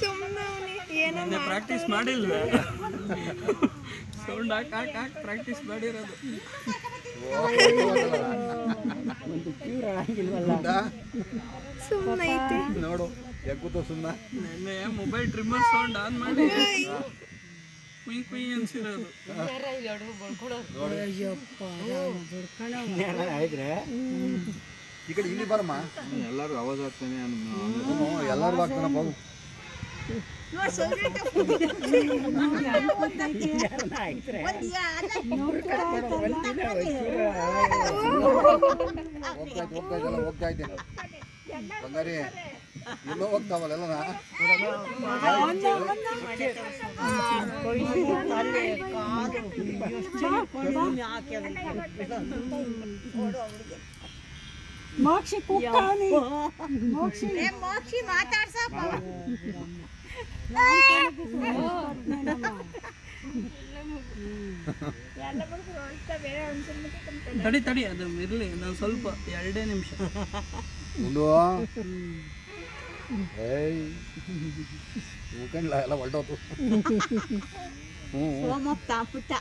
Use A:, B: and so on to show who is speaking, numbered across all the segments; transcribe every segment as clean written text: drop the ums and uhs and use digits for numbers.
A: ಸುಮ್ಮನೆ practice ಮಾಡಿಲ್ವೇ sound ಹಾಕಿ practice ಮಾಡಿರೋದು
B: ಸುಮ್ಮನೆ ಐತೆ
C: ನೋಡು ಯಾಕೂತ ಸುಮ್ಮನೆ
A: ನೆನ್ನೆ ಮೊಬೈಲ್ ಟ್ರಿಮ್ಮರ್ ಸೌಂಡ್ ಆನ್ ಮಾಡಿ ಕುಯ್ ಕುಯ್ ಅನ್ಸಿರೋದು
C: ಈ ಕಡೆ ಇಲ್ಲಿ ಬರಮ್ಮ
D: ಎಲ್ಲರೂ ಆವಾಜ್ ಆಗ್ತಾನೆ
C: ಎಲ್ಲರೂ ಆಗ್ತಾನೆ ಬಾಬು ಹೋಗ್ತಾ ಇದ್ದೇನೆ ಬಂಗಾರಿ ಎಲ್ಲೋ ಹೋಗ್ತಾವಲ್ಲ ಎಲ್ಲ
B: ಮೋಕ್ಷಿ ಕೂಗ್ತಾವನಿ
E: ಮೋಕ್ಷಿ ಮಾತಾಡ್ಸಪ್ಪ
A: ತಡಿ ಅದು ಇರ್ಲಿ ನಾನು ಸ್ವಲ್ಪ 2 ನಿಮಿಷ
C: ಏಯ್ ಊಕಂಡ್ಲ ಎಲ್ಲ ಹೊಲ್ಟೋತು
E: ಸೋಮಪ್ಪ ಪುಟ್ಟ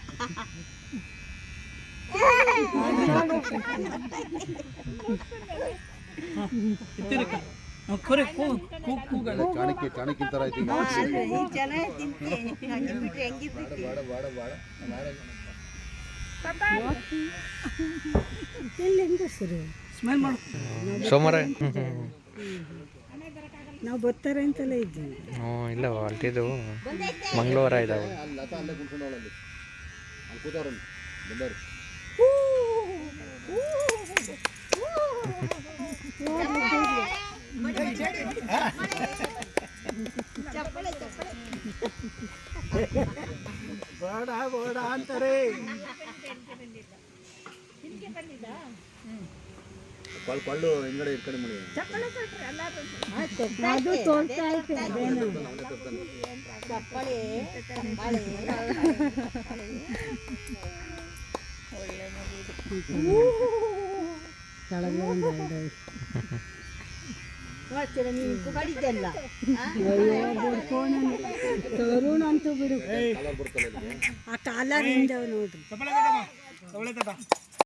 C: ಚಾಣಕ್ಯ ತರ ಐತಿ
A: ಸ್ಮೆಲ್ ಮಾಡು
F: ಸೋಮವಾರ
B: ನಾವು ಬರ್ತಾರೆ ಅಂತೆಲ್ಲ ಇದ್ದೀವಿ.
F: ಇಲ್ಲ ಹೊಲ್ಟಿದ್ದು ಮಂಗಳವಾರ ಇದಾವೆ.
C: ಲತಾ ಅಲ್ಲೇ ಕುಂತ್ಕೊಂಡವಳಲ್ಲಿ ಅಲ್ಲಿ ಕೂತವ್ರಲ್ಲಿ ಬಂದವ್ರು
B: ಬೋಡ ಅಂತಾರೆ.
C: ಕೊಳ್ಳು ಹಿಂಗಡೆ ಈ ಕಡೆ ಮಾಡಿ
B: ಅದು ತೋರ್ತಾ ಐತೆ ಅದೇನು ಕೆಳಗೆ ಒಂದು ತರುಣ ಅಂತೂ ಬಿಡು ಆ ಕಾಲರ್ ಹಿಂದವ್ ನೋಡ್ರಿ.